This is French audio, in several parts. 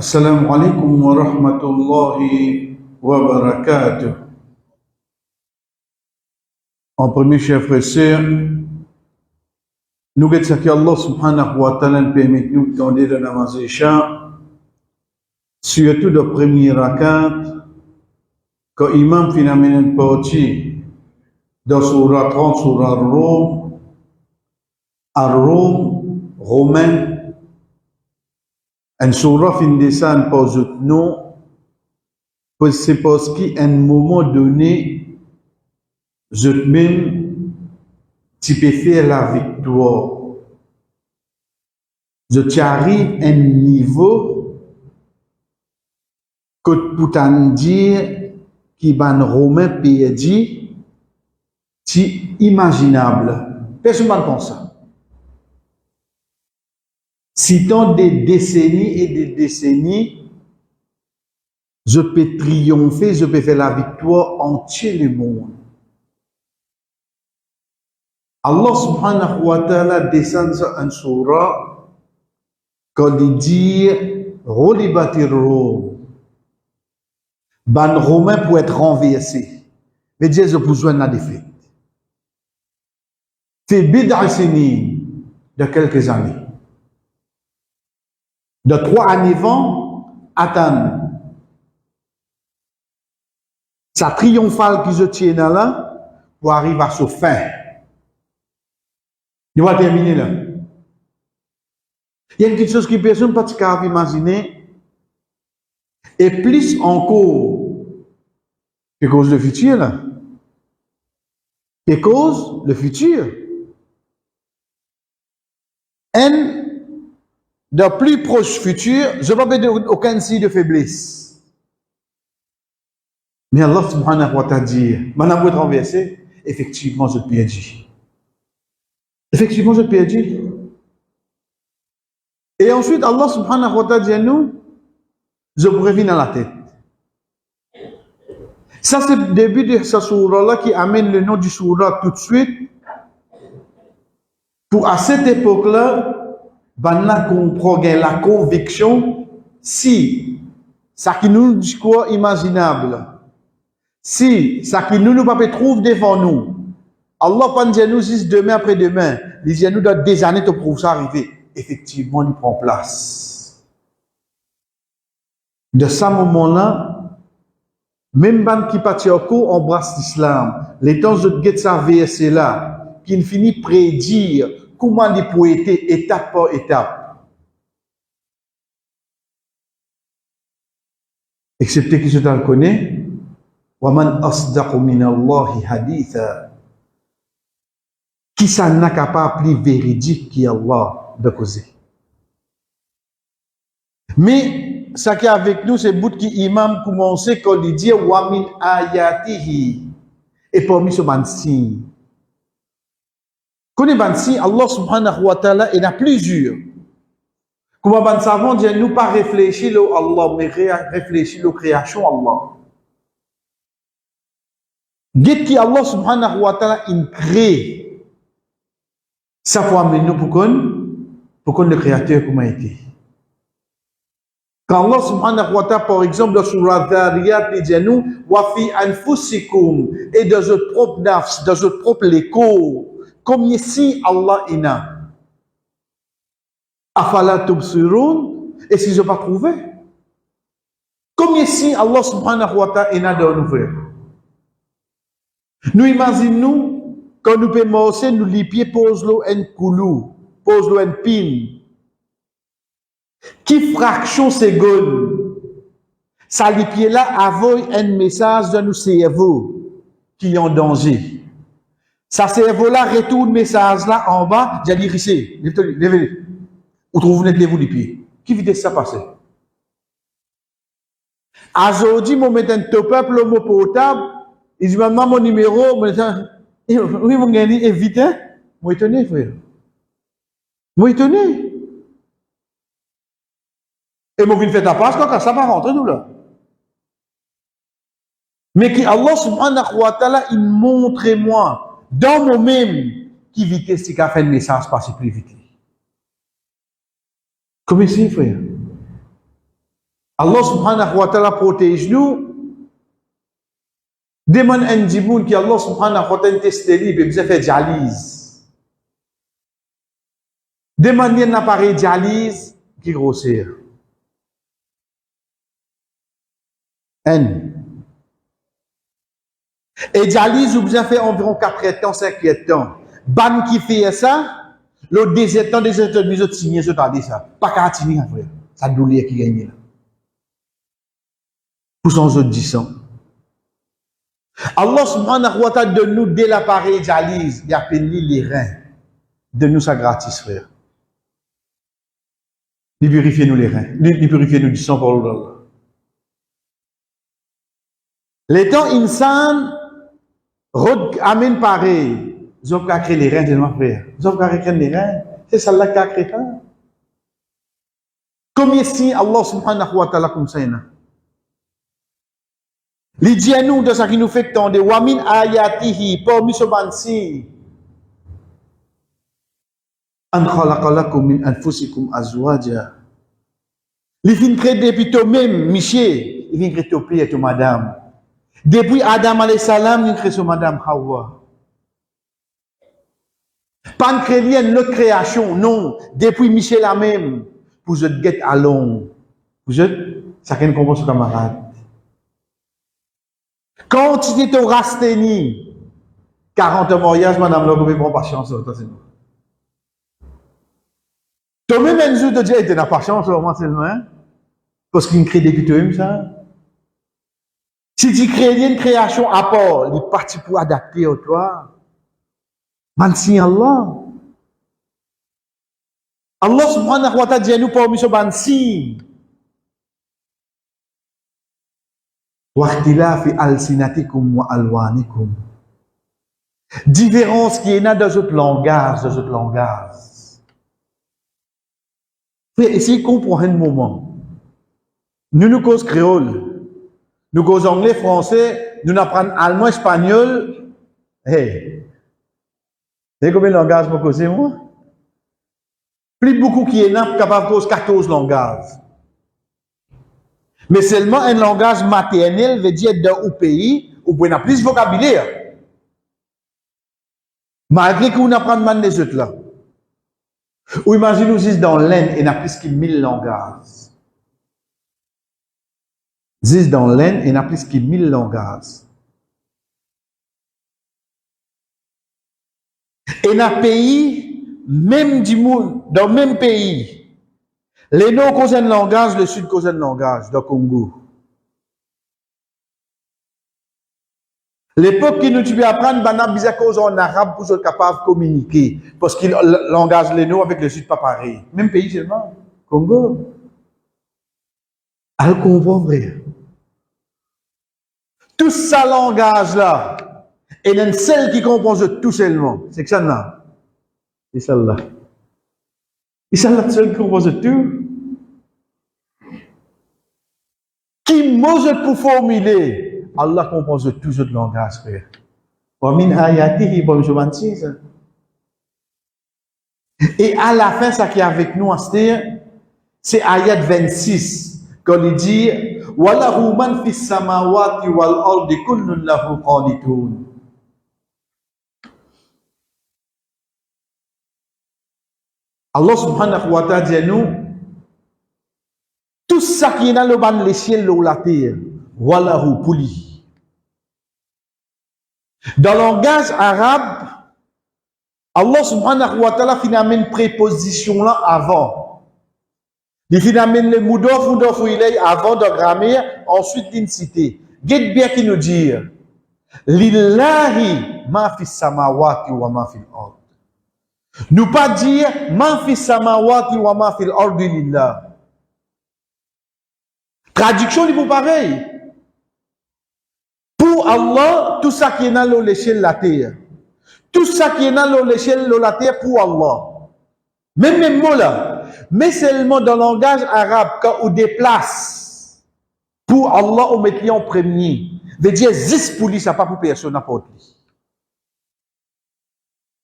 Assalamu alaikum wa rahmatullahi wa barakatuh. En premier, chers frères et sœurs, nous remercions Allah subhanahu wa ta'ala de permettre nous de tendre le namaz Isha, surtout le premier rakat, quand l'imam finalement une partie dans Surah 30, Surah Ar-Rum, Romain, une surah fin descend pour nous, c'est parce qu'à un moment donné, même, tu peux faire la victoire. Tu arrives à un niveau que pour t'en dire qui ban Romain perdu, c'est imaginable. Personne ne pense ça. Si tant des décennies et des décennies, je peux triompher, je peux faire la victoire entier le monde. Allah subhanahu wa ta'ala descend sur un surah quand il dit Rolibatir Rum. Ban Romain pour être renversé. Mais Dieu a besoin de la défaite. C'est bid'a sinin de quelques années. De 3 années avant, attendre. Sa triomphale qui se tient là pour arriver à sa fin. Il va terminer là. Il y a quelque chose que personne ne peut imaginer. Et plus encore, que cause le futur là. Que cause le futur. Un de plus proche futur, je ne vais pas dire aucun signe de faiblesse. Mais Allah subhanahu wa ta'ala dit, maintenant vous êtes renversé, effectivement je te perdu. Effectivement je te perdu. Et ensuite Allah subhanahu wa ta'ala dit à nous, je vous reviens dans la tête. Ça c'est le début de ce surah-là qui amène le nom du surah tout de suite. Pour à cette époque-là, Banna comprend la conviction si ça qui nous dit quoi imaginable, si ça qui nous pas trouve devant nous, Allah pas dire nous juste demain après demain, il dit nous dans des années pour ça arriver. Effectivement, il prend place. De ce moment-là, même ban qui partit au cours embrasse l'islam. Les temps de get sa verset là, qui ne finit prédire comment il peut être étape par étape. Excepté qui se le connaît, وَمَنْ أَصْدَقُ مِنَ اللَّهِ حَدِيثًا. Qui ça n'a capable plus véridique qu'Allah de causer. Mais ça qui est avec nous, c'est bout qui imam commençait quand il dit wa min ayatihi et parmi ce bansi. Connais bansi, Allah subhanahu wa ta'ala, il y en a plusieurs. Comment ban savant dit nous pas réfléchir à Allah, mais réfléchir à la création Allah. Dit qui Allah subhanahu wa ta'ala il crée. Ça faut amener nous pour qu'on le créateur comment été. Quand Allah subhanahu wa ta'ala, par exemple, dans Surah Dhariyat, il dit à nous, wa fi anfusikum, et dans votre propre nafs, dans votre propre écho, comme ici Allah ina. Afala tubsirun, et si je n'ai pas trouvé. Comme ici Allah subhanahu wa ta'ala ina dans nous faire. Nous imaginons, quand nous pouvons marcher, nous les pieds pose-le un coulou, pose-le un pin. Qui fraction seconde, ça les pieds là envoie un message dans nos cerveaux qui est en danger. Ça cerveau là retourne message là en bas, j'ai dit ici, levez, ou trouvez vous les pieds. Qui vitesse ça passer? Aujourd'hui, moi mettre un top up le mot portable, il dit maman mon numéro, oui mon gars, vite hein, moi étonné frère, moi étonné. Et moi, je fais ta passe, quand ça va rentrer, nous, là. Mais qui, Allah subhanahu wa ta'ala, il montre moi, dans moi-même, qui vitesse, c'est qu'à faire le message passer plus vite. Comment c'est, frère? Allah subhanahu wa ta'ala protège nous. Demande un dimoun qui Allah subhanahu wa ta'ala teste libre et vous fait dialyse. Demande un appareil dialyse qui grossir. Et dialyse, vous avez fait environ 4 ans, 5 ans. Ban qui fait ça, le deuxième temps, des autres mis au signer, ça. Pas qu'à signer, frère. Ça douleur qui gagne là. Pour son autres 10 ans. Allah subhanahu wa ta'ala donne nous dès l'appareil dialyse, il appelle les reins. Donne-nous ça gratis, frère. Il purifie nous les reins. Il purifie nous du sang pour l'Allah. Les temps insan, amène pareil. Ils ont créé les reins, tellement frère. Ils ont créé les reins. C'est ça là qui a créé. Combien si Allah subhanahu wa ta'ala comme ça, il dit à nous de ce qui nous fait tant de wamin ayatihi, parmi ce bansi. An khalaqalakum min anfusikum azwaja. Il vient créer depuis toi-même, Michel. Il vient créer ton père et ton madame. Depuis Adam alayhi salam, il crée son madame Hawa. Pas de créer une autre création, non. Depuis Michel la même, vous êtes guette à long. Vous êtes, chacun comprend son camarade. Quand tu étais au Rasteni, 40 mariages, madame, là, vous pouvez prendre patience, attention. Toi-même, un jour de Dieu, tu n'as pas chance, moi, c'est vrai. Parce qu'il crée depuis toi-même, ça. Si tu crées une création à part, il est parti pour adapter à toi. Mansi Allah. Allah subhanahu wa ta'ala dit à nous parmi ce bansi. Waqtilafi alsinatikum wa alwanikum. Différence qui est là dans votre langage, Essayez de comprendre un moment. Nous causons créole. Nous causons anglais, français, nous apprenons allemand, espagnol. Hey! Vous savez combien de langages vous causez, moi? Plus beaucoup qui est là, capable de causer 14 langages. Mais seulement un langage maternel veut dire dans un pays où vous avez plus de vocabulaire. Malgré que vous apprenez les autres là. Ou imaginez vous dans l'Inde et il y a plus que 1000 langages. Dans l'Inde, il y a plus que 1000 langages. Et dans un pays, même du monde, dans le même pays, les nord causent un langage, le sud cause un langage, dans le Congo. L'époque qui nous tue apprendre, banab bizarre cause en arabe pour être capable de communiquer. Parce que le langage les nord avec le sud pas pareil. Même pays seulement, Congo. Elle comprend vrai. Tout ça langage là, et il y a une seule qui comprend tout seulement. C'est que ça là. C'est celle-là. Et celle-là seule qui comprend tout. Qui m'ose pour formuler. Allah comprend tout ce langage, frère. Wa min ayatihi, bon, je 26. Et à la fin, ça qui est avec nous, c'est ayat 26. Quand il dit, Wallahu man fis samawati wal ardi kullun lahu qanitun. Allah subhanahu wa ta'ala dit à nous, tout ça qui est dans le ban les ciels ou la terre, Wallahu puli. Dans le langage arabe, Allah subhanahu wa ta'ala finalement une préposition là avant. Il finalement le moudof il est avant de grammaire, ensuite d'une cité. Guette bien qui nous dit, Lillahi ma fis samawati wa ma fil ard. Nous pas dire ma fis samawati wa ma fil ardi lillah. Traduction il vous pareil. Pour Allah, tout ça qui est dans l'échelle de la terre. Tout ça qui est dans l'échelle de la terre pour Allah. Même mot là. Mais seulement dans le langage arabe, quand on déplace, pour Allah, on met lui en premier. Veut dire, 10 pour lui, ça pas pour personne, n'importe qui.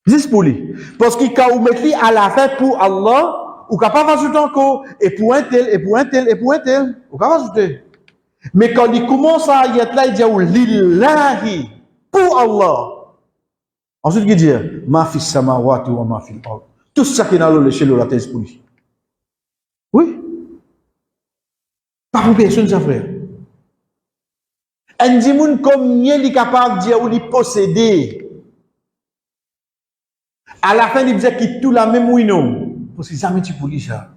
10 pour lui. Parce que quand on met lui à la fin pour Allah, ou capable d'ajouter encore, et pour un tel, et pour un tel, et pour un tel, ou capable d'ajouter. Mais quand il commence à y être là, il dit, lillahi, pour Allah. Ensuite, il dit, ma fils samawati wa ma fil ard. Tout ça qui est dans le chez la terre pour lui. Oui. Pas pour personne, ça frère. Un dimoun comme il est capable de dire ou il posséder. À la fin, il disait qu'il tout la même oui non. Parce que jamais tu pour lui ça.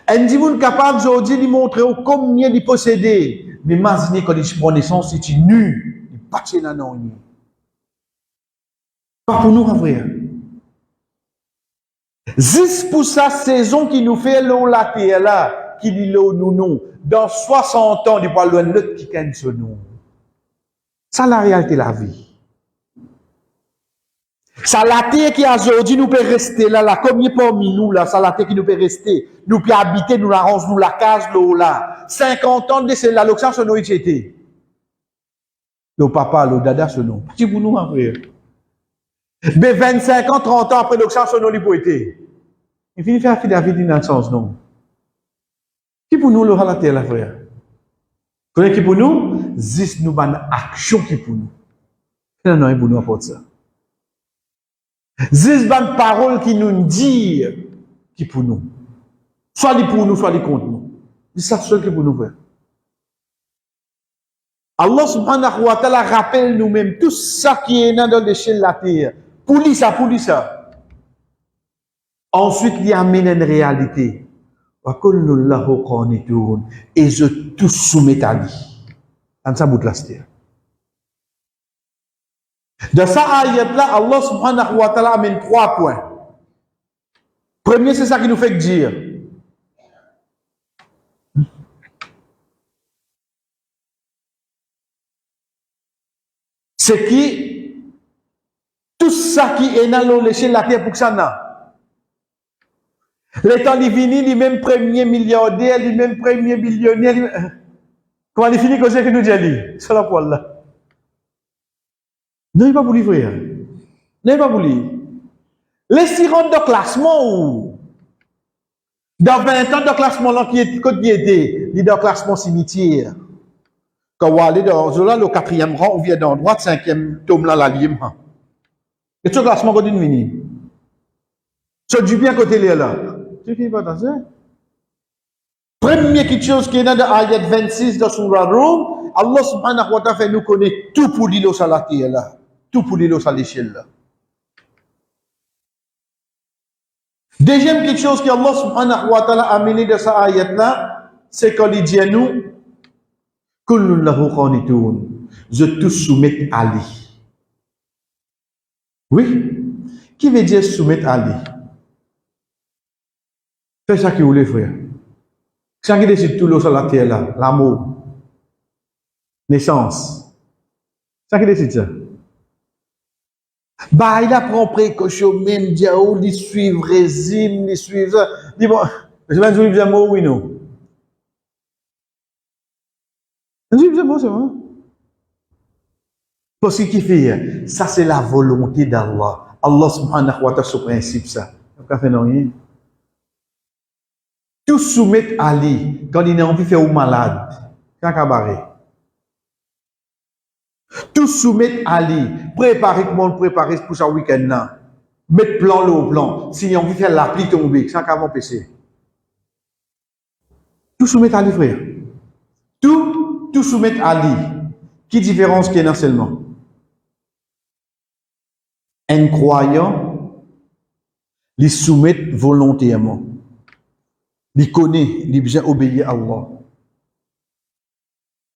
Un dimoun capable aujourd'hui de montrer combien il posséder. Mais imaginez quand il prend naissance, il est nu. Il passe là non. Pas pour nous, frère. Juste pour sa saison qui nous fait l'eau la terre là, qui dit l'eau nous non. Dans 60 ans, il parle de l'autre qui gagne ce nom. Ça, la réalité de la vie. Ça, la terre qui aujourd'hui nous peut rester là, là, comme il est parmi nous, là, ça, la terre qui nous peut rester, nous peut habiter, nous la range, nous la case, l'eau là. 50 ans de c'est là, l'oxygène, ce nom, il était. Le papa, le dada, ce nom. Petit pour nous, frère. Mais 25 ans, 30 ans après l'oxygène, ce nom, il peut être. Il finit faire David dans le sens, non. Qui pour nous, le la terre, là, frère? Connais qui pour nous? Zis nous ban action qui pour nous. Non, non, pour nous apporte ça. Zis ban parole qui nous dit qui pour nous. Soit les pour nous, soit les contre nous. C'est ça seul qui pour nous, frère. Allah subhanahu wa ta'ala rappelle nous-mêmes tout ça qui est dans l'échelle de la terre. Pour lui ça, pour lui ça. Ensuite, il amène une réalité. Et je tout soumets à lui. Dans sa bout de la terre. Dans sa ayat-là, Allah subhanahu wa ta'ala amène 3 points. Premier, c'est ça qui nous fait dire. C'est qui, tout ça qui est dans l'échelle de la terre pour que ça n'a. Les temps, il finit, les mêmes premiers milliardaires, les mêmes premiers billionnaires. Comment il finit comme ça que nous disons? C'est la poêle là. Non, il n'est pas pour lui, frère. Non, il n'est pas pour lui. Les rentrent dans le classement ou dans 20 ans de classement là qui était, il est dans le classement cimetière. Quand on aller dans le 4e rang, on vient dans droite, 5e tome là, la lime. Et ce classement qu'on dit mini. Ce du bien côté là. Tu finis pas dans ça. Première quelque chose qui est dans l'ayat 26 de Surah Rum, Allah subhanahu wa ta'ala fait nous connaître tout pour l'îlot sur la terre là. Tout pour l'îlot sur l'échelle là. Deuxième quelque chose que Allah subhanahu wa ta'ala a amené de sa ayat là, c'est qu'on dit à nous, Kullun lahu qanitun. Je tout soumets à lui. Oui. Qui veut dire soumettre à lui? C'est ça qui voulait frère. C'est ça qui décide tout l'eau sur la terre là. L'amour. Naissance. C'est ça qui décide ça. Bah, il a pris précaution même, dit, oh, il suit le régime, il suit ça. Dis bon, je vais dire un mot, oui, non. Je vais dire un mot, c'est vrai. Parce que qui fait, ça c'est la volonté d'Allah. Allah subhanahu wa ta'ala, ce principe, ça. Il fait rien. Tout soumettre à lui, quand il a envie de faire un malade, quand il barré. Tout soumettre à lui, préparer comment le préparer pour ce week-end là. Mettre plan le plan. Si il a envie de faire l'appli tomber, sans qu'avant PC. Tout soumettre à lui, frère. Tout soumettre à lui. Qui différence qu'il y a seulement? Un croyant, il soumet volontairement. Il connaît, il besoin obéir à Allah.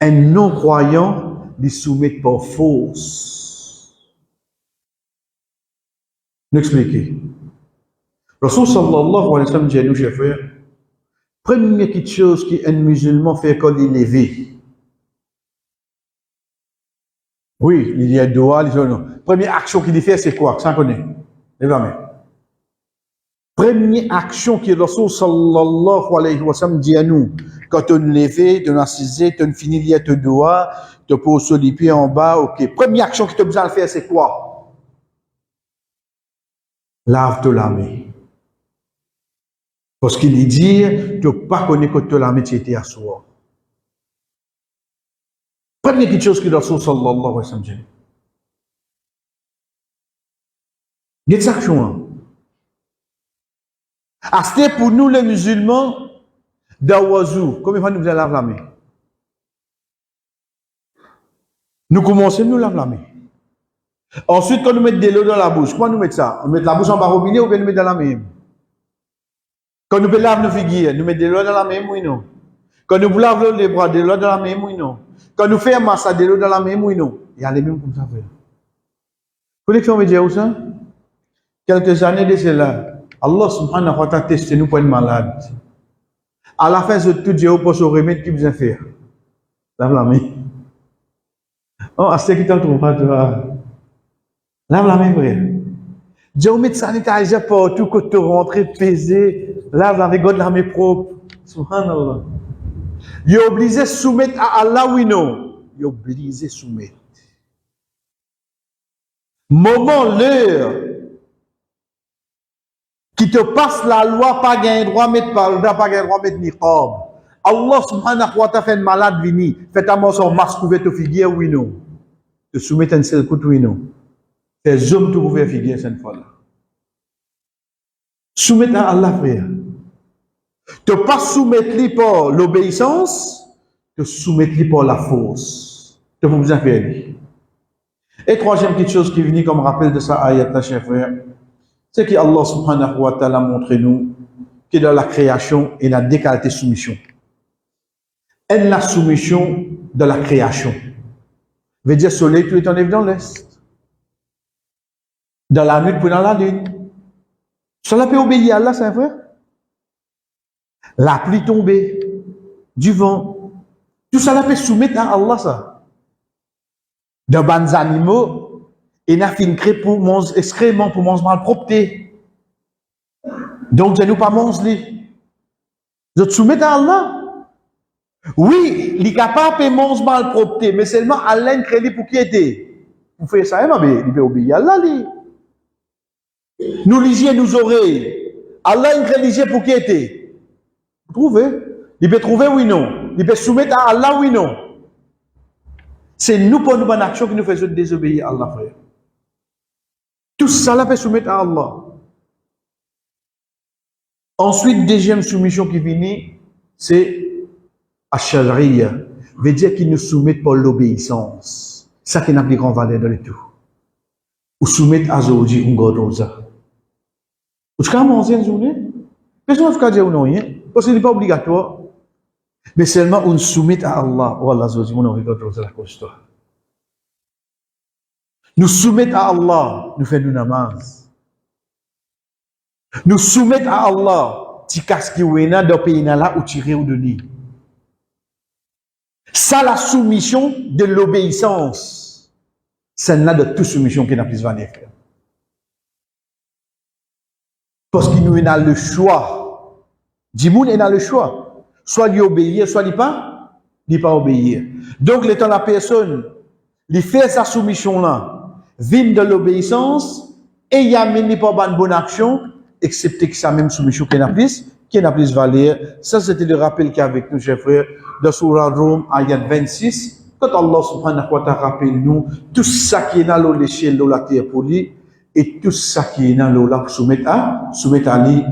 Un non-croyant, il soumet par force. N'expliquez. Rasul sallallahu alayhi wa sallam dit à nous, chers frères, première petite chose qu'un musulman fait quand il est levé. Oui, il y a doigt, première action qu'il fait, c'est quoi? Ça connaît. Lève main. Première action que Rasul sallallahu alayhi wa sallam dit à nous, quand on levé, on assisé, on finit lié te doigt, te pose sur les pieds en bas, ok. Première action que tu as besoin de faire, c'est quoi? Lave-toi la main. Parce qu'il dit, tu n'as pas connu que tu as la métier à soi. Première quelque chose que le Rasul sallallahu alayhi wa sallam dit. Il y a des actions. C'était pour nous les musulmans d'Awazou. Combien de fois nous allons laver la main? Nous commençons nous laver la main. Ensuite, quand nous mettons de l'eau dans la bouche, comment nous mettons ça? On met la bouche en bas robinet ou bien nous mettons dans la main? Quand nous lavons nos figuières, nous mettons de l'eau dans la main, oui non. Quand nous lavons les bras, de l'eau dans la main, oui non. Quand nous faisons un massage, de l'eau dans la main, oui non. Il y a les mêmes comme ça, frère. Connexion veut dire où ça? Quelques années de cela, Allah subhanahu wa ta'ala testé nous pour être malade. À la fin, c'est tout Dieu pour ce remède qu'il vous a fait. Lave la main. Oh, à ce qui t'en trouve pas, toi. Lave la main, frère. Dieu met sanitizer partout, que tu rentres, pesé, lave la main, garde la main propre. Subhanallah. Il est obligé de soumettre à Allah, oui, non. Il est obligé de soumettre. Moment, l'heure, qui te passe la loi, pas gain droit mettre parda, pas gain droit mettre niqab. Allah subhanahu wa ta'ala fait une malade vini, fait à moi son masque couvert de figuière, oui, non. Te soumettre un seul coup, oui, non. Tes hommes te couvert figuière cette fois-là. Soumettre à Allah, frère. Te pas soumettre lui par l'obéissance, te soumettre lui par la force. Te vous en faire lui. Et troisième petite chose qui est venue comme rappel de ça, ayat, cher frère, c'est que Allah subhanahu wa ta'ala montre nous que dans la création, il y a deux qualités de soumission. Et la soumission de la création. Veut dire soleil, tu es en dans l'est. Dans la nuit, puis dans la lune. Cela peut obéir à Allah, c'est vrai. La pluie tombée, du vent, tout ça peut soumettre à Allah, ça. De bons animaux, il y a une crée pour manger excrément, pour manger mal propreté. Donc, je ne pas manger. Je te soumets à Allah. Oui, il est capable de manger mal propreté, mais seulement Allah crée pour qui était. Vous faites ça, mais il peut obéir à Allah. Nous lisiez nos oreilles. Allah crée pour qui était. Vous trouvez? Il peut trouver oui, non. Il peut soumettre à Allah, oui, non. C'est nous, pour nous, bonne action, qui nous faisons désobéir à Allah, frère. Tout ça, là, peut soumettre à Allah. Ensuite, deuxième soumission qui vient, c'est Ash-Shari'a. Veut dire qu'il nous soumet pour l'obéissance. Ça qui n'a plus grand valeur dans le tout. Ou soumettre à Zoji, ou Godoza. Vous savez, manger une journée? Personne ne peut dire non, parce que ce n'est pas obligatoire. Mais seulement on soumet à Allah. Oh Allah, Zoji, mon envie Godoza la cause toi. Nous soumettre à Allah, nous faisons namaz. Nous soumettre à Allah, tu casses qui ou ena dans pays là ou tirer ou donner. Ça la soumission de l'obéissance. C'est là de toute soumission qui n'a plus valeur. Parce qu'il nous a le choix. Dimoun a le choix. Soit lui obéir, soit lui pas obéir. Donc, l'étant la personne, il fait sa soumission là, vient de l'obéissance, et il y a même pas de bonne action, excepté que sa même soumission qui n'a plus valeur. Ça, c'était le rappel qu'il y a avec nous, chers frères, de Surah Rum, ayat 26. Quand Allah subhanahu wa ta'ala rappelle nous, tout ça qui est dans l'échelle de la terre pour lui, et tout ça qui est dans l'eau là, soumettre à lui.